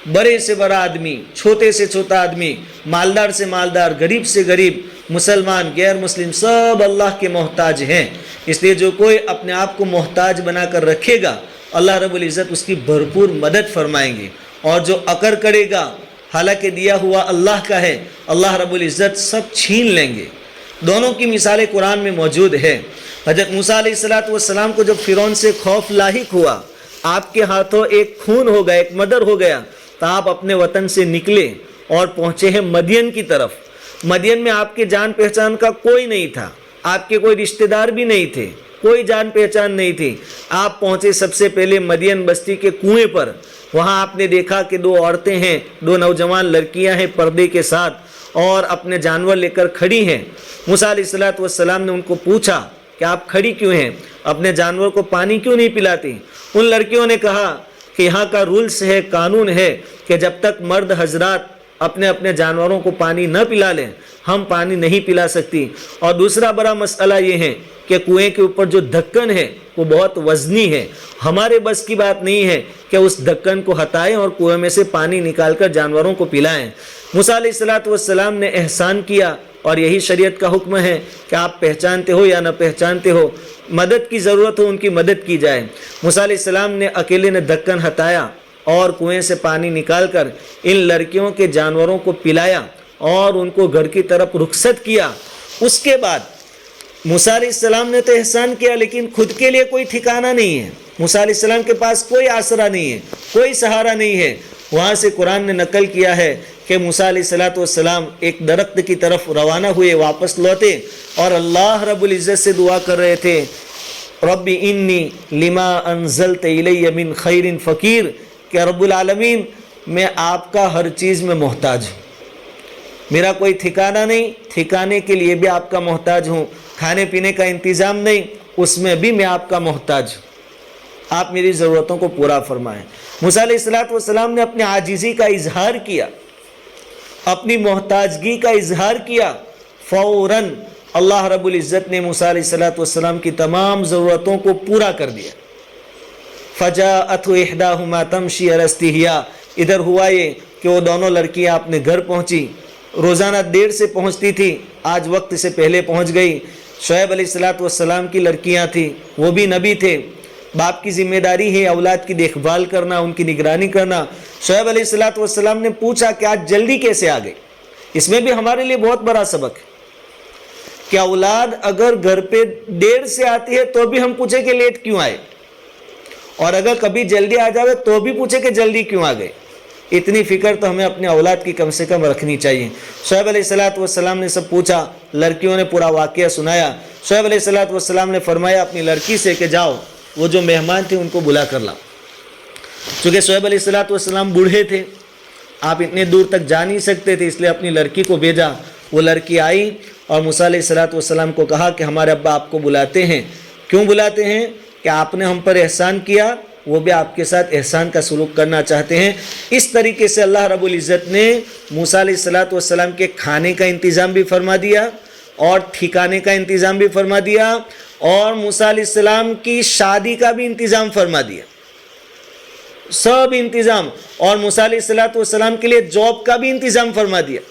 [SPEAKER 1] بڑے سے بڑا آدمی، چھوٹے سے چھوٹا آدمی، مالدار سے مالدار، غریب سے غریب، مسلمان غیر مسلم، سب اللہ کے محتاج ہیں۔ اس لیے جو کوئی اپنے آپ کو محتاج بنا کر رکھے گا، اللہ رب العزت اس کی بھرپور مدد فرمائیں گے، اور جو اکر کرے گا حالانکہ دیا ہوا اللہ کا ہے، اللہ رب العزت سب چھین لیں گے۔ دونوں کی مثالیں قرآن میں موجود ہے۔ حضرت موسیٰ علیہ السلام کو جب فرعون سے خوف لاحق ہوا، آپ کے ہاتھوں ایک خون ہو گیا، ایک مردر ہو گیا، تو آپ اپنے وطن سے نکلے اور پہنچے ہیں مدین کی طرف۔ مدین میں آپ کے جان پہچان کا کوئی نہیں تھا، آپ کے کوئی رشتہ دار بھی نہیں تھے، کوئی جان پہچان نہیں تھی۔ آپ پہنچے سب سے پہلے مدین بستی کے کنویں پر۔ وہاں آپ نے دیکھا کہ 2 عورتیں ہیں، 2 نوجوان لڑکیاں ہیں پردے کے ساتھ، اور اپنے جانور لے کر کھڑی ہیں۔ موسیٰ علیہ السلام نے ان کو پوچھا کہ آپ کھڑی کیوں ہیں، اپنے جانور کو پانی کیوں نہیں پلاتی؟ ان لڑکیوں نے کہا کہ یہاں کا رولز ہے، قانون ہے کہ جب تک مرد حضرات اپنے اپنے جانوروں کو پانی نہ پلا لیں ہم پانی نہیں پلا سکتی۔ اور دوسرا بڑا مسئلہ یہ ہے کہ کنویں کے اوپر جو ڈھکن ہے وہ بہت وزنی ہے، ہمارے بس کی بات نہیں ہے کہ اس ڈھکن کو ہٹائیں اور کنویں میں سے پانی نکال کر جانوروں کو پلائیں۔ موسیٰ علیہ السلام نے احسان کیا، اور یہی شریعت کا حکم ہے کہ آپ پہچانتے ہو یا نہ پہچانتے ہو، مدد کی ضرورت ہو ان کی مدد کی جائے۔ موسیٰ علیہ السلام نے اکیلے نے ڈھکن ہٹایا اور کنویں سے پانی نکال کر ان لڑکیوں کے جانوروں کو پلایا اور ان کو گھر کی طرف رخصت کیا۔ اس کے بعد موسیٰ علیہ السلام نے تو احسان کیا، لیکن خود کے لیے کوئی ٹھکانہ نہیں ہے۔ موسیٰ علیہ السلام کے پاس کوئی آسرا نہیں ہے، کوئی سہارا نہیں ہے۔ وہاں سے قرآن نے نقل کیا ہے کہ موسیٰ علیہ السلام ایک درخت کی طرف روانہ ہوئے، واپس لوٹے اور اللہ رب العزت سے دعا کر رہے تھے، رب انی لما انزلت الی من خیر فقیر، کہ رب العالمین میں آپ کا ہر چیز میں محتاج ہوں، میرا کوئی ٹھکانہ نہیں، ٹھکانے کے لیے بھی آپ کا محتاج ہوں، کھانے پینے کا انتظام نہیں، اس میں بھی میں آپ کا محتاج ہوں، آپ میری ضرورتوں کو پورا فرمائیں۔ موسیٰ علیہ السلام نے اپنے عاجزی کا اظہار کیا، اپنی محتاجگی کا اظہار کیا، فوراً اللہ رب العزت نے موسیٰ علیہ السلام کی تمام ضرورتوں کو پورا کر دیا۔ فَجَاءَتْهُ إِحْدَاهُمَا تَمْشِي عَلَى اسْتِحْيَاءٍ، ادھر ہوا یہ کہ وہ دونوں لڑکیاں اپنے گھر پہنچی، روزانہ دیر سے پہنچتی تھی، آج وقت سے پہلے پہنچ گئی۔ شعیب علیہ السلام کی لڑکیاں تھیں، وہ بھی نبی تھے، باپ کی ذمہ داری ہے اولاد کی دیکھ بھال کرنا، ان کی نگرانی کرنا۔ شعیب علیہ السلام نے پوچھا کہ آج جلدی کیسے آ گئے؟ اس میں بھی ہمارے لیے بہت بڑا سبق ہے کہ اولاد اگر گھر پہ دیر سے آتی ہے تو بھی ہم پوچھیں کہ لیٹ کیوں آئے، اور اگر کبھی جلدی آ جاوے تو بھی پوچھیں کہ جلدی کیوں آ گئے۔ اتنی فکر تو ہمیں اپنے اولاد کی کم سے کم رکھنی چاہیے۔ شعیب علیہ السلام نے سب پوچھا، لڑکیوں نے پورا واقعہ سنایا۔ شعیب علیہ السلام نے فرمایا اپنی لڑکی سے کہ جاؤ وہ جو مہمان تھے ان کو بلا کر لاؤ۔ چونکہ شعیب علیہ السلام بوڑھے تھے، آپ اتنے دور تک جا نہیں سکتے تھے، اس لیے اپنی لڑکی کو بھیجا۔ وہ لڑکی آئی اور موسیٰ علیہ السلام کو کہا کہ ہمارے ابا آپ کو بلاتے ہیں۔ کیوں بلاتے ہیں؟ کہ آپ نے ہم پر احسان کیا، وہ بھی آپ کے ساتھ احسان کا سلوک کرنا چاہتے ہیں۔ اس طریقے سے اللہ رب العزت نے موسیٰ علیہ السلام کے کھانے کا انتظام بھی فرما دیا اور ٹھکانے کا انتظام بھی فرما دیا، اور موسیٰ علیہ السلام کی شادی کا بھی انتظام فرما دیا، سب انتظام، اور موسیٰ علیہ السلام کے لیے جاب کا بھی انتظام فرما دیا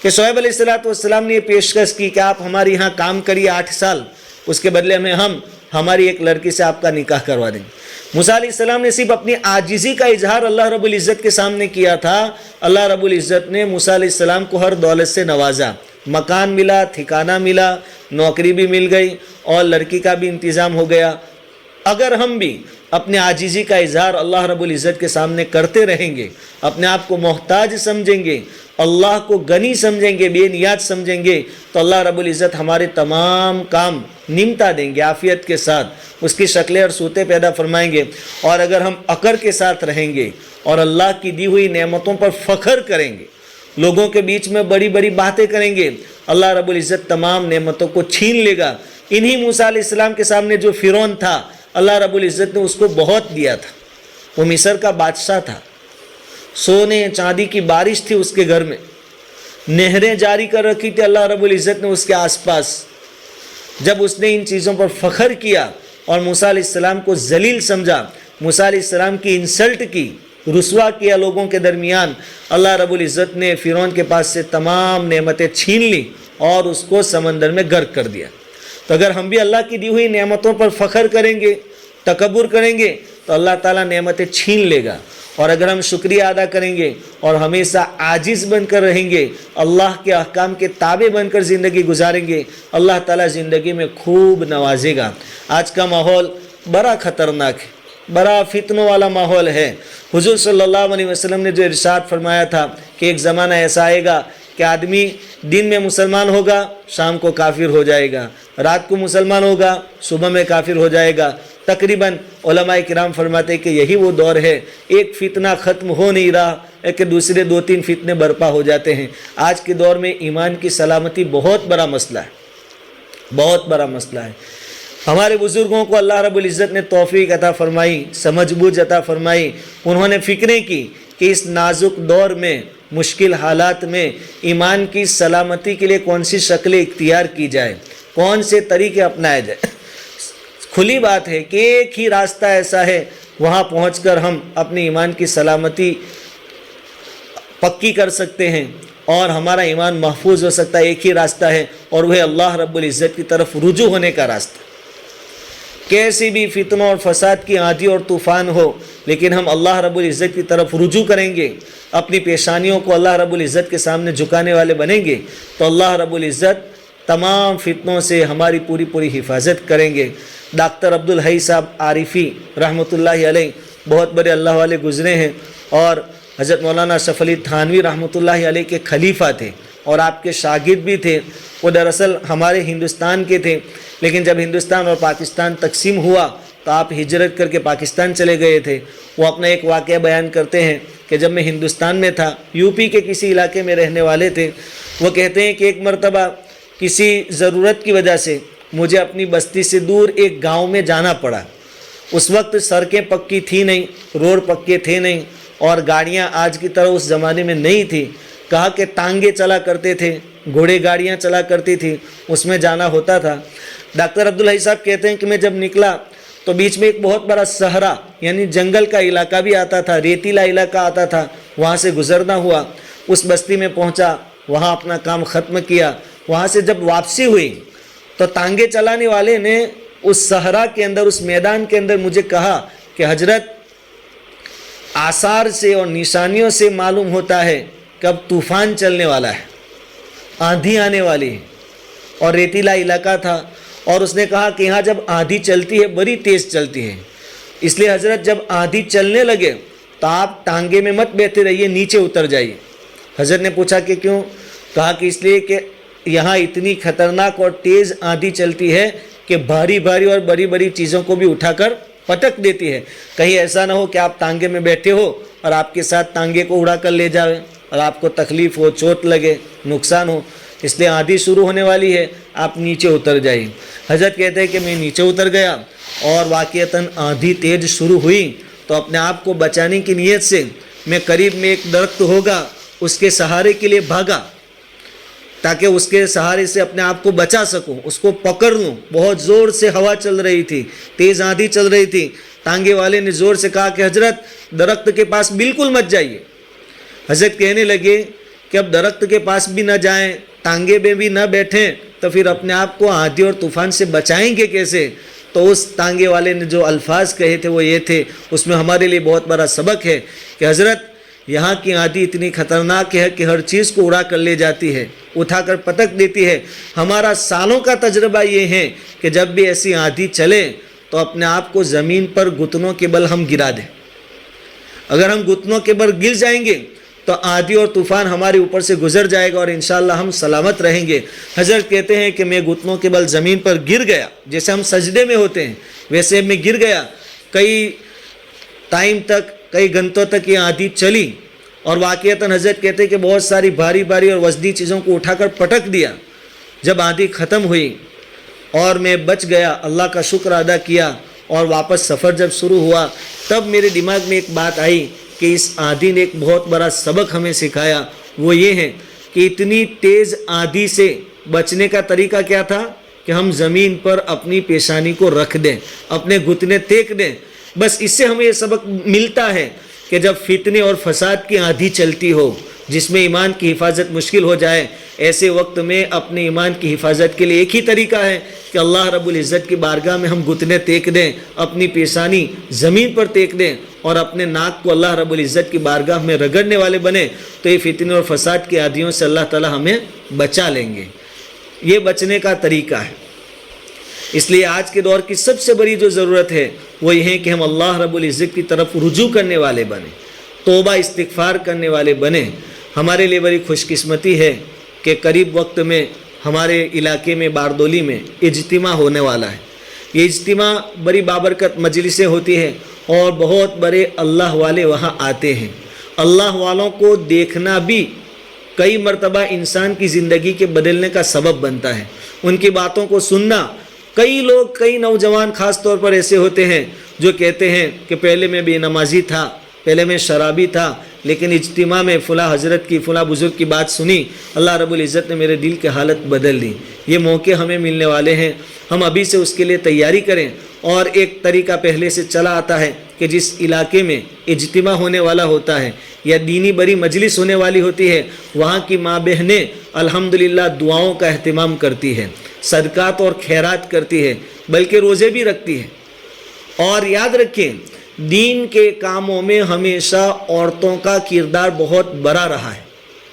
[SPEAKER 1] کہ شعیب علیہ السلام نے یہ پیشکش کی کہ آپ ہمارے یہاں کام کریے 8 سال، اس کے بدلے میں ہم ہماری ایک لڑکی سے آپ کا نکاح کروا دیں گے۔ موسیٰ علیہ السلام نے صرف اپنی عاجزی کا اظہار اللہ رب العزت کے سامنے کیا تھا، اللہ رب العزت نے موسیٰ علیہ السلام کو ہر دولت سے نوازا، مکان ملا، ٹھکانہ ملا، نوکری بھی مل گئی اور لڑکی کا بھی انتظام ہو گیا۔ اگر ہم بھی اپنے عاجزی کا اظہار اللہ رب العزت کے سامنے کرتے رہیں گے، اپنے آپ کو محتاج سمجھیں گے، اللہ کو غنی سمجھیں گے، بے نیاز سمجھیں گے، تو اللہ رب العزت ہمارے تمام کام نمٹا دیں گے، عافیت کے ساتھ اس کی شکلیں اور صورتیں پیدا فرمائیں گے۔ اور اگر ہم عقل کے ساتھ رہیں گے اور اللہ کی دی ہوئی نعمتوں پر فخر کریں گے، لوگوں کے بیچ میں بڑی بڑی باتیں کریں گے، اللہ رب العزت تمام نعمتوں کو چھین لے گا۔ انہی موسیٰ علیہ السلام کے سامنے جو فرعون تھا، اللہ رب العزت نے اس کو بہت دیا تھا، وہ مصر کا بادشاہ تھا، سونے چاندی کی بارش تھی اس کے گھر میں، نہریں جاری کر رکھی تھی اللہ رب العزت نے اس کے آس پاس۔ جب اس نے ان چیزوں پر فخر کیا اور موسیٰ علیہ السلام کو ذلیل سمجھا، موسیٰ علیہ السلام کی انسلٹ کی، رسوا کیا لوگوں کے درمیان، اللہ رب العزت نے فرعون کے پاس سے تمام نعمتیں چھین لی اور اس کو سمندر میں غرق کر دیا۔ تو اگر ہم بھی اللہ کی دی ہوئی نعمتوں پر فخر کریں گے، تکبر کریں گے، تو اللہ تعالیٰ نعمتیں چھین لے گا۔ اور اگر ہم شکریہ ادا کریں گے اور ہمیشہ عاجز بن کر رہیں گے، اللہ کے احکام کے تابع بن کر زندگی گزاریں گے، اللہ تعالیٰ زندگی میں خوب نوازے گا۔ آج کا ماحول بڑا خطرناک ہے، بڑا فتنوں والا ماحول ہے۔ حضور صلی اللہ علیہ وسلم نے جو ارشاد فرمایا تھا کہ ایک زمانہ ایسا آئے گا کہ آدمی دن میں مسلمان ہوگا، شام کو کافر ہو جائے گا، رات کو مسلمان ہوگا، صبح میں کافر ہو جائے گا۔ تقریباً علماء کرام فرماتے ہیں کہ یہی وہ دور ہے، ایک فتنہ ختم ہو نہیں رہا کہ دوسرے 2-3 فتنے برپا ہو جاتے ہیں۔ آج کے دور میں ایمان کی سلامتی بہت بڑا مسئلہ ہے، بہت بڑا مسئلہ ہے۔ ہمارے بزرگوں کو اللہ رب العزت نے توفیق عطا فرمائی، سمجھ بوجھ عطا فرمائی، انہوں نے فکریں کی کہ اس نازک دور میں، مشکل حالات میں ایمان کی سلامتی کے لیے کون سی شکلیں اختیار کی جائے، کون سے طریقے اپنائے جائے۔ کھلی بات ہے کہ ایک ہی راستہ ایسا ہے، وہاں پہنچ کر ہم اپنی ایمان کی سلامتی پکی کر سکتے ہیں اور ہمارا ایمان محفوظ ہو سکتا ہے۔ ایک ہی راستہ ہے اور وہ ہے اللہ رب العزت کی طرف رجوع ہونے کا راستہ۔ کیسی بھی فتنوں اور فساد کی آندھی اور طوفان ہو، لیکن ہم اللہ رب العزت کی طرف رجوع کریں گے، اپنی پیشانیوں کو اللہ رب العزت کے سامنے جھکانے والے بنیں گے، تو اللہ رب العزت تمام فتنوں سے ہماری پوری حفاظت کریں گے۔ ڈاکٹر عبدالحی صاحب عارفی رحمۃ اللہ علیہ بہت بڑے اللہ والے گزرے ہیں اور حضرت مولانا اشرف علی تھانوی رحمۃ اللہ علیہ کے خلیفہ تھے اور آپ کے شاگرد بھی تھے۔ وہ دراصل ہمارے ہندوستان کے تھے، لیکن جب ہندوستان اور پاکستان تقسیم ہوا تو آپ ہجرت کر کے پاکستان چلے گئے تھے۔ وہ اپنا ایک واقعہ بیان کرتے ہیں کہ جب میں ہندوستان میں تھا، یو پی کے کسی علاقے میں رہنے والے تھے، وہ کہتے ہیں کہ ایک مرتبہ کسی ضرورت کی وجہ سے مجھے اپنی بستی سے دور ایک گاؤں میں جانا پڑا۔ اس وقت سڑکیں پکی تھی نہیں، روڈ پکے تھے نہیں اور گاڑیاں آج کی طرح اس زمانے میں نہیں تھی۔ کہا کہ ٹانگے چلا کرتے تھے، گھوڑے گاڑیاں چلا کرتی تھی، اس میں جانا ہوتا تھا۔ ڈاکٹر عبدالحی صاحب کہتے ہیں کہ میں جب نکلا تو بیچ میں ایک بہت بڑا صحرا یعنی جنگل کا علاقہ بھی آتا تھا، ریتیلا علاقہ آتا تھا، وہاں سے گزرنا ہوا۔ اس بستی میں پہنچا، وہاں اپنا کام ختم کیا۔ وہاں سے جب واپسی ہوئی تو ٹانگے چلانے والے نے اس صحرا کے اندر، اس میدان کے اندر مجھے کہا کہ حضرت، آثار سے اور نشانیوں سے معلوم ہوتا ہے کہ اب طوفان چلنے والا ہے، آندھی آنے والی ہے، اور ریتیلا علاقہ تھا۔ اور اس نے کہا کہ یہاں جب آندھی چلتی ہے بڑی تیز چلتی ہے، اس لیے حضرت جب آندھی چلنے لگے تو آپ ٹانگے میں مت بیٹھے رہیے، نیچے اتر جائیے۔ حضرت نے پوچھا کہ کیوں؟ کہا کہ اس لیے کہ یہاں اتنی خطرناک اور تیز آندھی چلتی ہے کہ بھاری اور بڑی چیزوں کو بھی اٹھا کر پٹک دیتی ہے۔ کہیں ایسا نہ ہو کہ آپ ٹانگے میں بیٹھے ہو اور آپ کے ساتھ ٹانگے کو اڑا کر لے جاوے اور آپ کو تکلیف ہو، چوٹ لگے، نقصان ہو۔ اس لیے آندھی شروع ہونے والی ہے، آپ نیچے اتر جائیے۔ حضرت کہتے ہیں کہ میں نیچے اتر گیا اور واقعتاً آندھی تیز شروع ہوئی تو اپنے آپ کو بچانے کی نیت سے میں قریب میں ایک درخت ہوگا اس کے سہارے کے لیے بھاگا تاکہ اس کے سہارے سے اپنے آپ کو بچا سکوں، اس کو پکڑ لوں۔ بہت زور سے ہوا چل رہی تھی، تیز آندھی چل رہی تھی۔ ٹانگے والے نے زور سے کہا کہ حضرت درخت کے پاس بالکل مت جائیے۔ حضرت کہنے لگے کہ اب درخت کے پاس بھی نہ جائیں، ٹانگے میں بھی نہ بیٹھیں، تو پھر اپنے آپ کو آندھی اور طوفان سے بچائیں گے کیسے؟ تو اس تانگے والے نے جو الفاظ کہے تھے وہ یہ تھے، اس میں ہمارے لیے بہت بڑا سبق ہے کہ حضرت یہاں کی آندھی اتنی خطرناک ہے کہ ہر چیز کو اڑا کر لے جاتی ہے، اٹھا کر پٹک دیتی ہے۔ ہمارا سالوں کا تجربہ یہ ہے کہ جب بھی ایسی آندھی چلے تو اپنے آپ کو زمین پر گھٹنوں کے بل ہم گرا دیں۔ اگر ہم گھٹنوں کے بل گر جائیں گے تو آندھی اور طوفان ہمارے اوپر سے گزر جائے گا اور انشاءاللہ ہم سلامت رہیں گے۔ حضرت کہتے ہیں کہ میں گھٹنوں کے بل زمین پر گر گیا، جیسے ہم سجدے میں ہوتے ہیں ویسے میں گر گیا۔ کئی ٹائم تک، کئی گھنٹوں تک یہ آندھی چلی اور واقعتاً حضرت کہتے ہیں کہ بہت ساری بھاری بھاری اور وزنی چیزوں کو اٹھا کر پٹک دیا۔ جب آندھی ختم ہوئی اور میں بچ گیا، اللہ کا شکر ادا کیا اور واپس سفر جب شروع ہوا، تب میرے دماغ میں ایک بات آئی کہ اس آندھی نے ایک بہت بڑا سبق ہمیں سکھایا۔ وہ یہ ہے کہ اتنی تیز آندھی سے بچنے کا طریقہ کیا تھا کہ ہم زمین پر اپنی پیشانی کو رکھ دیں، اپنے گھٹنے ٹیک دیں۔ بس اس سے ہمیں یہ سبق ملتا ہے کہ جب فتنے اور فساد کی آندھی چلتی ہو جس میں ایمان کی حفاظت مشکل ہو جائے، ایسے وقت میں اپنے ایمان کی حفاظت کے لیے ایک ہی طریقہ ہے کہ اللہ رب العزت کی بارگاہ میں ہم گھٹنے ٹیک دیں، اپنی پیشانی زمین پر ٹیک دیں اور اپنے ناک کو اللہ رب العزت کی بارگاہ میں رگڑنے والے بنیں، تو یہ فتنے اور فساد کی آندھیوں سے اللہ تعالی ہمیں بچا لیں گے۔ یہ بچنے کا طریقہ ہے۔ اس لیے آج کے دور کی سب سے بڑی جو ضرورت ہے وہ یہ ہے کہ ہم اللہ رب العزت کی طرف رجوع کرنے والے بنیں، توبہ استغفار کرنے والے بنیں۔ ہمارے لیے بڑی خوش قسمتی ہے کہ قریب وقت میں ہمارے علاقے میں باردولی میں اجتماع ہونے والا ہے۔ یہ اجتماع بڑی بابرکت مجلسیں ہوتی ہیں اور بہت بڑے اللہ والے وہاں آتے ہیں۔ اللہ والوں کو دیکھنا بھی کئی مرتبہ انسان کی زندگی کے بدلنے کا سبب بنتا ہے۔ ان کی باتوں کو سننا، کئی لوگ، کئی نوجوان خاص طور پر ایسے ہوتے ہیں جو کہتے ہیں کہ پہلے میں بے نمازی تھا، پہلے میں شرابی تھا، لیکن اجتماع میں فلاں حضرت کی، فلاں بزرگ کی بات سنی، اللہ رب العزت نے میرے دل کی حالت بدل دی۔ یہ موقع ہمیں ملنے والے ہیں، ہم ابھی سے اس کے لیے تیاری کریں۔ اور ایک طریقہ پہلے سے چلا آتا ہے کہ جس علاقے میں اجتماع ہونے والا ہوتا ہے یا دینی بڑی مجلس ہونے والی ہوتی ہے، وہاں کی ماں بہنیں الحمدللہ دعاؤں کا اہتمام کرتی ہیں، صدقات اور خیرات کرتی ہے، بلکہ روزے بھی رکھتی ہے۔ اور یاد رکھیں، دین کے کاموں میں ہمیشہ عورتوں کا کردار بہت بڑا رہا ہے،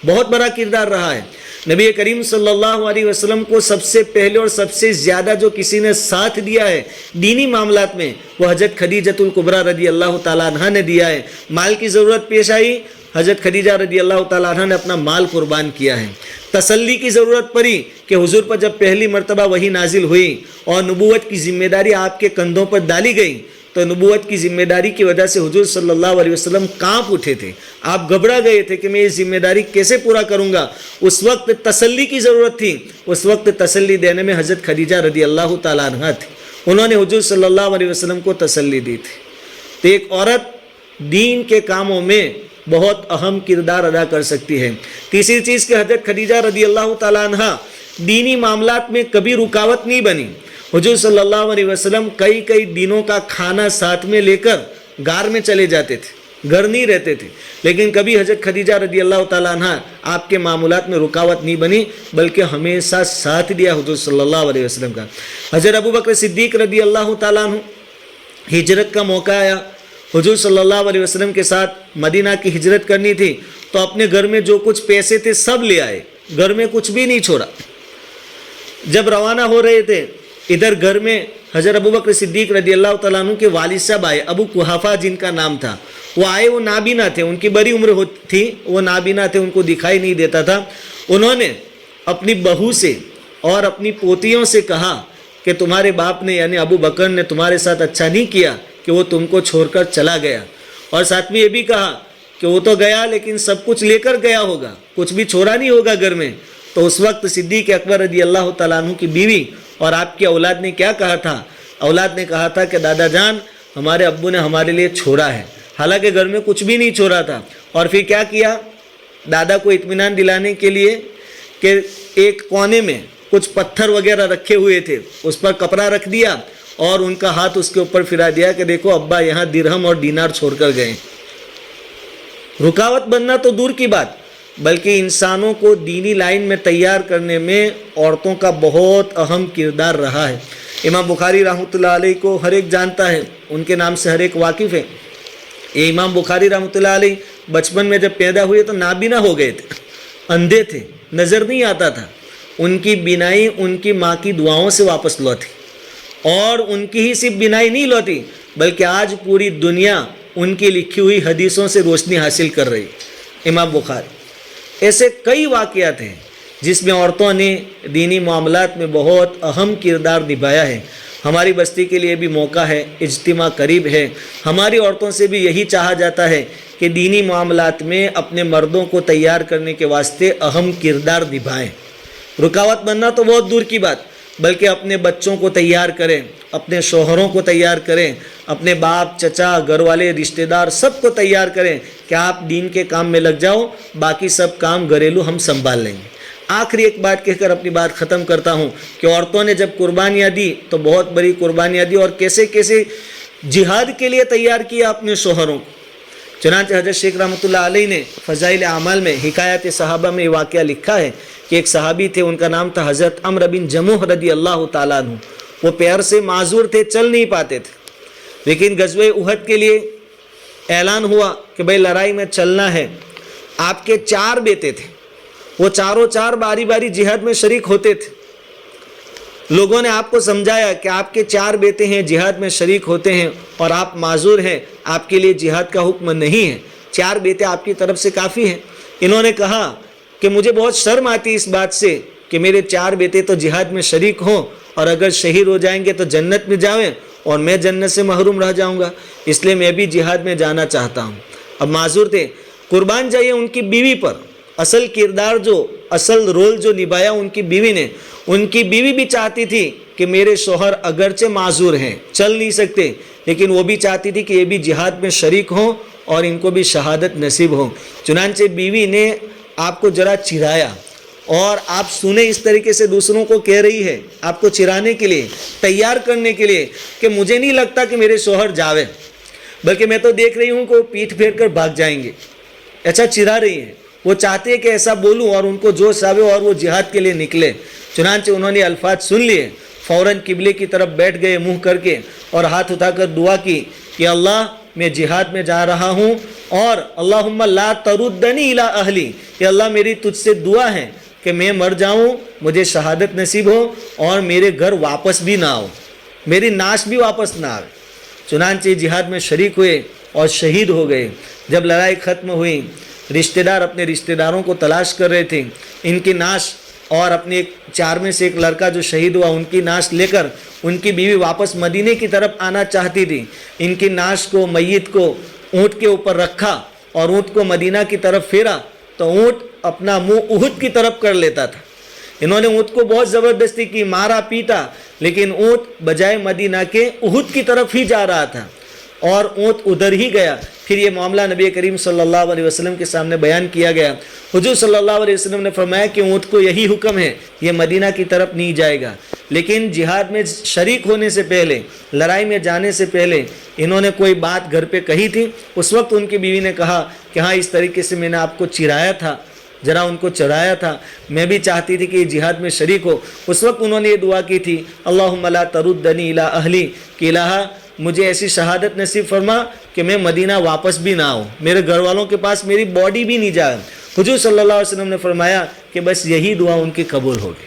[SPEAKER 1] بہت بڑا کردار رہا ہے۔ نبی کریم صلی اللہ علیہ وسلم کو سب سے پہلے اور سب سے زیادہ جو کسی نے ساتھ دیا ہے دینی معاملات میں، وہ حضرت خدیجۃ الکبریٰ رضی اللہ تعالیٰ عنہ نے دیا ہے۔ مال کی ضرورت پیش آئی، حضرت خدیجہ رضی اللہ تعالیٰ عنہ نے اپنا مال قربان کیا ہے۔ تسلی کی ضرورت پڑی کہ حضور پر جب پہلی مرتبہ وحی نازل ہوئی اور نبوت کی ذمہ داری آپ کے کندھوں پر ڈالی گئی، تو نبوت کی ذمہ داری کی وجہ سے حضور صلی اللہ علیہ وسلم کانپ اٹھے تھے، آپ گھبرا گئے تھے کہ میں یہ ذمہ داری کیسے پورا کروں گا۔ اس وقت تسلی کی ضرورت تھی، اس وقت تسلی دینے میں حضرت خدیجہ رضی اللہ تعالیٰ عنہ تھی، انہوں نے حضور صلی اللہ علیہ وسلم کو تسلی دی تھی۔ تو ایک عورت دین کے کاموں میں بہت اہم کردار ادا کر سکتی ہے۔ تیسری چیز کہ حضرت خدیجہ رضی اللہ تعالیٰ عنہ دینی معاملات میں کبھی رکاوٹ نہیں بنی۔ حضور صلی اللہ علیہ وسلم کئی دنوں کا کھانا ساتھ میں لے کر غار میں چلے جاتے تھے، گھر نہیں رہتے تھے، لیکن کبھی حضرت خدیجہ رضی اللہ تعالیٰ عنہ آپ کے معاملات میں رکاوٹ نہیں بنی، بلکہ ہمیشہ ساتھ دیا حضور صلی اللہ علیہ وسلم کا۔ حضرت ابوبکر صدیق رضی اللہ تعالیٰ عنہ، ہجرت کا موقع آیا، حضور صلی اللہ علیہ وسلم کے ساتھ مدینہ کی ہجرت کرنی تھی، تو اپنے گھر میں جو کچھ پیسے تھے سب لے آئے، گھر میں کچھ بھی نہیں چھوڑا۔ جب روانہ ہو رہے تھے، ادھر گھر میں حضرت ابوبکر صدیق رضی اللہ تعالیٰ عنہ کے والد صاحب آئے، ابو قحافہ جن کا نام تھا، وہ آئے، وہ نابینا تھے، ان کی بڑی عمر تھی، وہ نابینا تھے، ان کو دکھائی نہیں دیتا تھا۔ انہوں نے اپنی بہو سے اور اپنی پوتیوں سے کہا کہ تمہارے باپ نے یعنی ابو بکر نے تمہارے ساتھ اچھا نہیں کیا کہ وہ تم کو چھوڑ کر چلا گیا، اور ساتھ میں یہ بھی کہا کہ وہ تو گیا لیکن سب کچھ لے کر گیا ہوگا، کچھ بھی چھوڑا نہیں ہوگا گھر میں۔ تو اس وقت صدیق اکبر رضی اللہ تعالیٰ عنہ کی بیوی اور آپ کی اولاد نے کیا کہا تھا؟ اولاد نے کہا تھا کہ دادا جان، ہمارے ابو نے ہمارے لیے چھوڑا ہے، حالانکہ گھر میں کچھ بھی نہیں چھوڑا تھا۔ اور پھر کیا کیا؟ دادا کو اطمینان دلانے کے لیے کہ ایک کونے میں کچھ پتھر وغیرہ رکھے ہوئے تھے، اس پر کپڑا رکھ دیا اور ان کا ہاتھ اس کے اوپر پھرا دیا کہ دیکھو ابا یہاں درہم اور دینار چھوڑ کر گئے۔ رکاوٹ بننا تو دور کی بات، بلکہ انسانوں کو دینی لائن میں تیار کرنے میں عورتوں کا بہت اہم کردار رہا ہے۔ امام بخاری رحمۃ اللہ علیہ کو ہر ایک جانتا ہے، ان کے نام سے ہر ایک واقف ہے۔ یہ امام بخاری رحمۃ اللہ علیہ بچپن میں جب پیدا ہوئے تو نابینا ہو گئے تھے، اندھے تھے، نظر نہیں آتا تھا۔ ان کی بینائی ان کی ماں کی دعاؤں سے واپس لوٹی، اور ان کی ہی صرف بینائی نہیں لوٹی بلکہ آج پوری دنیا ان کی لکھی ہوئی حدیثوں سے روشنی حاصل کر رہی۔ امام بخاری، ایسے کئی واقعات ہیں جس میں عورتوں نے دینی معاملات میں بہت اہم کردار نبھایا ہے۔ ہماری بستی کے لیے بھی موقع ہے، اجتماع قریب ہے، ہماری عورتوں سے بھی یہی چاہا جاتا ہے کہ دینی معاملات میں اپنے مردوں کو تیار کرنے کے واسطے اہم کردار نبھائیں۔ رکاوٹ بننا تو بہت دور کی بات، بلکہ اپنے بچوں کو تیار کریں، اپنے شوہروں کو تیار کریں، اپنے باپ، چچا، گھر والے، رشتہ دار سب کو تیار کریں کہ آپ دین کے کام میں لگ جاؤ، باقی سب کام گھریلو ہم سنبھال لیں گے۔ آخری ایک بات کہہ کر اپنی بات ختم کرتا ہوں کہ عورتوں نے جب قربانیاں دی تو بہت بڑی قربانیاں دی، اور کیسے کیسے جہاد کے لیے تیار کیا اپنے شوہروں کو۔ چنانچہ حضرت شیخ رحمۃ اللہ علیہ نے فضائل اعمال میں حکایت صحابہ میں یہ واقعہ لکھا ہے کہ ایک صحابی تھے، ان کا نام تھا حضرت عمرو بن جموح رضی اللہ تعالیٰ عنہ۔ وہ پیر سے معذور تھے، چل نہیں پاتے تھے، لیکن غزوہ احد کے لیے اعلان ہوا کہ بھائی لڑائی میں چلنا ہے۔ آپ کے 4 بیٹے تھے، وہ چاروں باری باری جہاد میں شریک ہوتے تھے۔ لوگوں نے آپ کو سمجھایا کہ آپ کے 4 بیٹے ہیں، جہاد میں شریک ہوتے ہیں اور آپ معذور ہیں، آپ کے لیے جہاد کا حکم نہیں ہے، 4 بیٹے آپ کی طرف سے کافی ہیں۔ انہوں نے کہا کہ مجھے بہت شرم آتی اس بات سے کہ میرے 4 بیٹے تو جہاد میں شریک ہوں اور اگر شہید ہو جائیں گے تو جنت میں جاویں اور میں جنت سے محروم رہ جاؤں گا، اس لیے میں بھی جہاد میں جانا چاہتا ہوں۔ اب معذور تھے، قربان جائیے ان کی بیوی پر۔ اصل کردار اصل رول جو نبھایا ان کی بیوی نے، ان کی بیوی بھی چاہتی تھی کہ میرے شوہر اگرچہ معذور ہیں، چل نہیں سکتے، لیکن وہ بھی چاہتی تھی کہ یہ بھی جہاد میں شریک ہوں اور ان کو بھی شہادت نصیب ہو۔ چنانچہ بیوی نے آپ کو ذرا چرایا، اور آپ سنیں اس طریقے سے دوسروں کو کہہ رہی ہے، آپ کو چرانے کے لیے، تیار کرنے کے لیے کہ مجھے نہیں لگتا کہ میرے شوہر جاوے، بلکہ میں تو دیکھ رہی ہوں کہ وہ پیٹھ پھیر کر بھاگ جائیں گے۔ اچھا چرا رہی ہے، وہ چاہتے ہیں کہ ایسا بولوں اور ان کو جوش آوے اور وہ جہاد کے لیے نکلے۔ چنانچہ انہوں نے الفاظ سن لیے، فوراً قبلے کی طرف بیٹھ گئے منہ کر کے، اور ہاتھ اٹھا کر دعا کی کہ اللہ میں جہاد میں جا رہا ہوں، اور اللہم لا تردنی الی اہلی، کہ اللہ میری تجھ سے دعا ہے کہ میں مر جاؤں، مجھے شہادت نصیب ہو اور میرے گھر واپس بھی نہ آؤ، میری ناش بھی واپس نہ آئے۔ چنانچہ جہاد میں شریک ہوئے اور شہید ہو گئے۔ جب لڑائی ختم ہوئی، رشتہ دار اپنے رشتہ داروں کو تلاش کر رہے تھے، ان کی ناش اور اپنے 4 میں سے ایک لڑکا جو شہید ہوا ان کی ناش لے کر ان کی بیوی واپس مدینے کی طرف آنا چاہتی تھی۔ ان کی ناش کو، میت کو اونٹ کے اوپر رکھا اور اونٹ کو مدینہ کی طرف پھیرا تو اونٹ اپنا منہ احد کی طرف کر لیتا تھا۔ انہوں نے اونٹ کو بہت زبردستی کی، مارا پیٹا، لیکن اونٹ بجائے مدینہ کے احد کی طرف ہی جا رہا تھا اور اونٹ ادھر ہی گیا۔ پھر یہ معاملہ نبی کریم صلی اللہ علیہ وسلم کے سامنے بیان کیا گیا۔ حضور صلی اللہ علیہ وسلم نے فرمایا کہ اونٹ کو یہی حکم ہے، یہ مدینہ کی طرف نہیں جائے گا۔ لیکن جہاد میں شریک ہونے سے پہلے، لڑائی میں جانے سے پہلے انہوں نے کوئی بات گھر پہ کہی تھی۔ اس وقت ان کی بیوی نے کہا کہ ہاں اس طریقے سے میں نے آپ کو چرایا تھا، ذرا ان کو چڑھایا تھا، میں بھی چاہتی تھی کہ یہ جہاد میں شریک ہو۔ اس وقت انہوں نے یہ دعا کی تھی، اللہم لا تردنی الی اہلی، کہ الہ مجھے ایسی شہادت نصیب فرما کہ میں مدینہ واپس بھی نہ آؤں، میرے گھر والوں کے پاس میری باڈی بھی نہیں جائے۔ حضور صلی اللہ علیہ وسلم نے فرمایا کہ بس یہی دعا ان کی قبول ہوگی،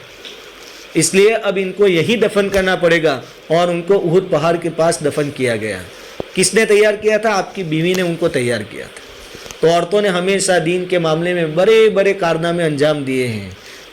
[SPEAKER 1] اس لیے اب ان کو یہی دفن کرنا پڑے گا، اور ان کو احد پہاڑ کے پاس دفن کیا گیا۔ کس نے تیار کیا تھا؟ آپ کی بیوی نے ان کو تیار کیا تھا۔ تو عورتوں نے ہمیشہ دین کے معاملے میں بڑے بڑے کارنامے انجام دیے ہیں،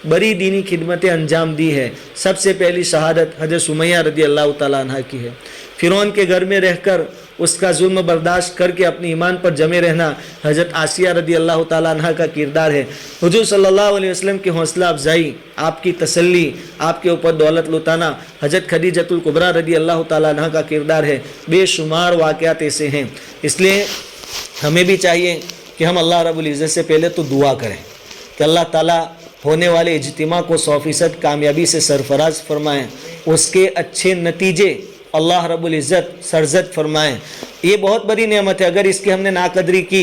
[SPEAKER 1] بڑی دینی خدمتیں انجام دی ہے۔ سب سے پہلی شہادت حضرت سمیہ رضی اللہ تعالیٰ عنہ کی ہے۔ فرعون کے گھر میں رہ کر اس کا ظلم برداشت کر کے اپنی ایمان پر جمے رہنا حضرت آسیہ رضی اللہ تعالیٰ عنہ کا کردار ہے۔ حضور صلی اللہ علیہ وسلم کی حوصلہ افزائی، آپ کی تسلی، آپ کے اوپر دولت لوٹانا حضرت خدیجۃ الکبریٰ رضی اللہ تعالیٰ عنہ کا کردار ہے۔ بے شمار واقعات ایسے ہیں، اس لیے ہمیں بھی چاہیے کہ ہم اللہ رب العزت سے پہلے تو دعا کریں کہ اللہ تعالیٰ ہونے والے اجتماع کو 100% کامیابی سے سرفراز فرمائیں، اس کے اچھے نتیجے اللہ رب العزت سرزد فرمائیں۔ یہ بہت بڑی نعمت ہے، اگر اس کی ہم نے ناقدری کی،